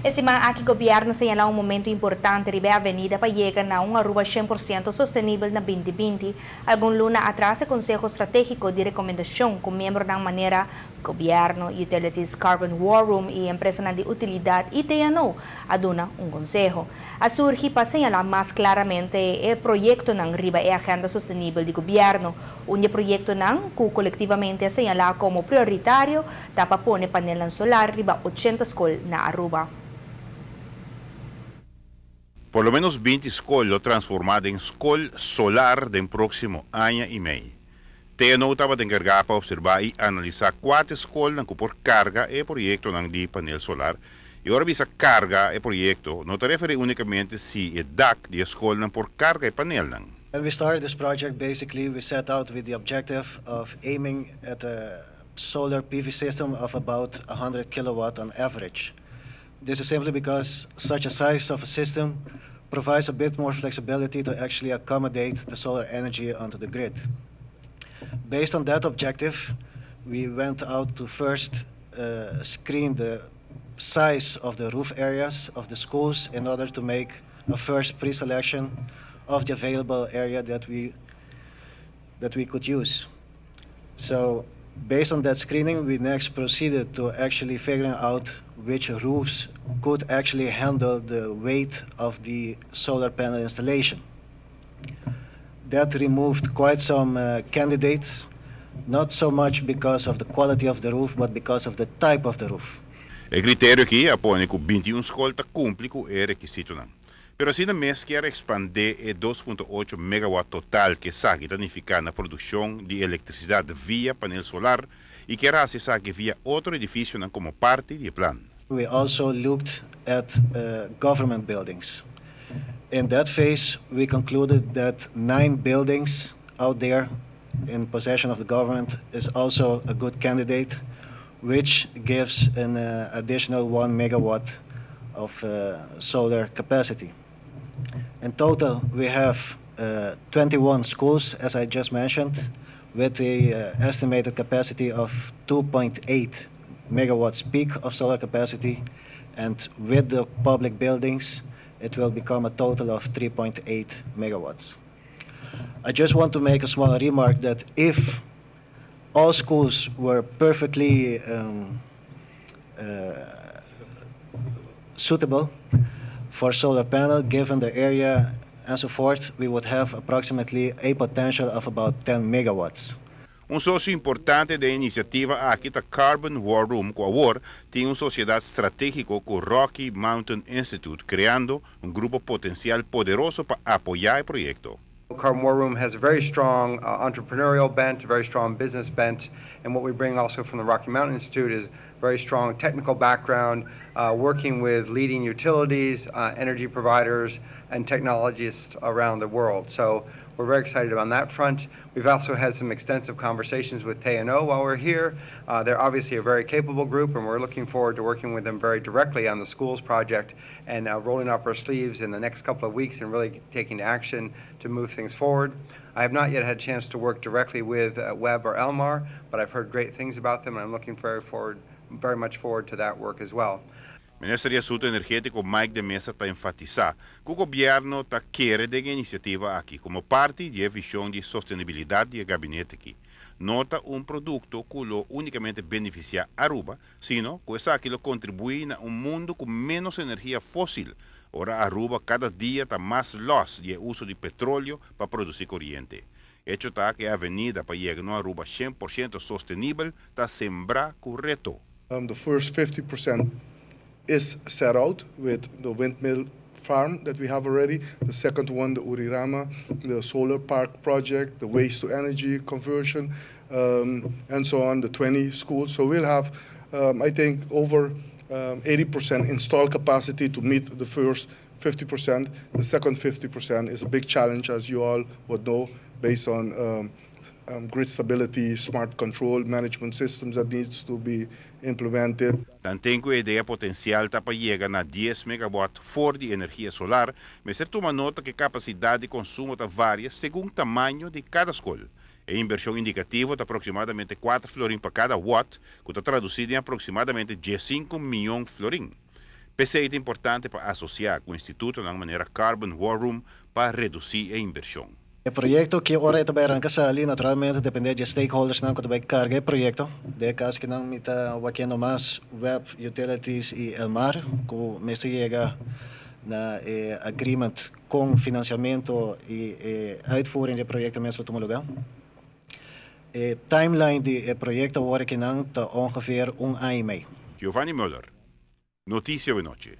Esse mga aqui gobyerno señala um momento importante ribe a avenida para llegar na uma rua 100% sustentável na 2020. Algum luna atrás, o Conselho Estratégico de Recomendação, com membro ng manera gobyerno, utilities, carbon war room e empresa na de utilidade ITNO, aduna um conselho. A surgi para señalar mais claramente o projeto ng riba e agenda sustentável de gobyerno, onde projeto ng colectivamente señalar como prioritário, tapa pone panel solar riba 80 escolas na Aruba. Por lo menos 20 escolas transformadas em escola solar no próximo ano e meio. TNO estava encarregado para observar e analisar quantas escolas que por carga e projeto de painel solar. E agora essa carga e projeto não se refere unicamente se é DAC de escola por carga e painel. When we started this project, basically we set out with the objective of aiming at a solar PV system of about 100 kilowatt on average. This is simply because such a size of a system provides a bit more flexibility to actually accommodate the solar energy onto the grid. Based on that objective, we went out to first screen the size of the roof areas of the schools in order to make a first pre-selection of the available area that we could use. So based on that screening, we next proceeded to actually figuring out which roofs could actually handle the weight of the solar panel installation. That removed quite some candidates, not so much because of the quality of the roof, but because of the type of the roof. O critério aqui apone que 21 escolas cumpre com o requisito. Pero assim, mês quer expandir o 2.8 megawatt total que sabe danificar na produção de eletricidade via painel solar e quer acessar via outro edifício como parte do plano. We also looked at government buildings. In that phase, we concluded that 9 buildings out there in possession of the government is also a good candidate, which gives an additional 1 megawatt of solar capacity. In total, we have 21 schools, as I just mentioned, with a estimated capacity of 2.8 megawatts peak of solar capacity, and with the public buildings, it will become a total of 3.8 megawatts. I just want to make a small remark that if all schools were perfectly suitable for solar panel, given the area and so forth, we would have approximately a potential of about 10 megawatts. Socio importante da iniciativa aqui da Carbon War Room com a WAR tem sociedade estratégica com o Rocky Mountain Institute, criando grupo potencial poderoso para apoiar o projeto. Carbon War Room has a very strong entrepreneurial bent, a very strong business bent, and what we bring also from the Rocky Mountain Institute is very strong technical background, working with leading utilities, energy providers, and technologists around the world. So we're very excited on that front. We've also had some extensive conversations with TNO while we're here. They're obviously a very capable group, and we're looking forward to working with them very directly on the schools project and rolling up our sleeves in the next couple of weeks and really taking action to move things forward. I have not yet had a chance to work directly with Webb or Elmar, but I've heard great things about them, and I'm looking very much forward to that work as well. Ministro de Assunto Energético Mike de Mesa está enfatizar que o governo está querendo da iniciativa aqui como parte da visão de sustentabilidade do gabinete aqui. Nota produto que não unicamente beneficia Aruba, sino que essa aqui contribui a mundo com menos energia fóssil. Ora, Aruba cada dia está mais longe do uso de petróleo para produzir corrente. Hecho está que a avenida para chegar a Aruba 100% sustentável está sembrar correto. The first 50% is set out with the windmill farm that we have already. The second one, the Urirama, the solar park project, the waste to energy conversion, and so on, the 20 schools. So we'll have, I think, over 80% installed capacity to meet the first 50%. The second 50% is a big challenge, as you all would know, based on grid stability, smart control management systems that needs to be implemented. Dan tenho a ideia potencial para chegar a 10 megawatt for de energia solar, mas se toma nota que a capacidade de consumo varia segundo o tamanho de cada escola. A inversão indicativa de aproximadamente 4 florins para cada watt, que está traduzido em aproximadamente 15 milhões de florins. PC é importante para associar com o Instituto de maneira Carbon War Room para reduzir a inversão. O proyecto que ahora está arranca sali naturalmente depende de stakeholders na kuto carga proyecto de caso que não mita wakiendo más web utilities e el mar que me se llega na agreement com financiamento e uitvoering de proyecto mesmo tomo lugar. Timeline de proyecto ahora que não está ongeveer ano e meio. Giovanni Muller, Notícia de Noche.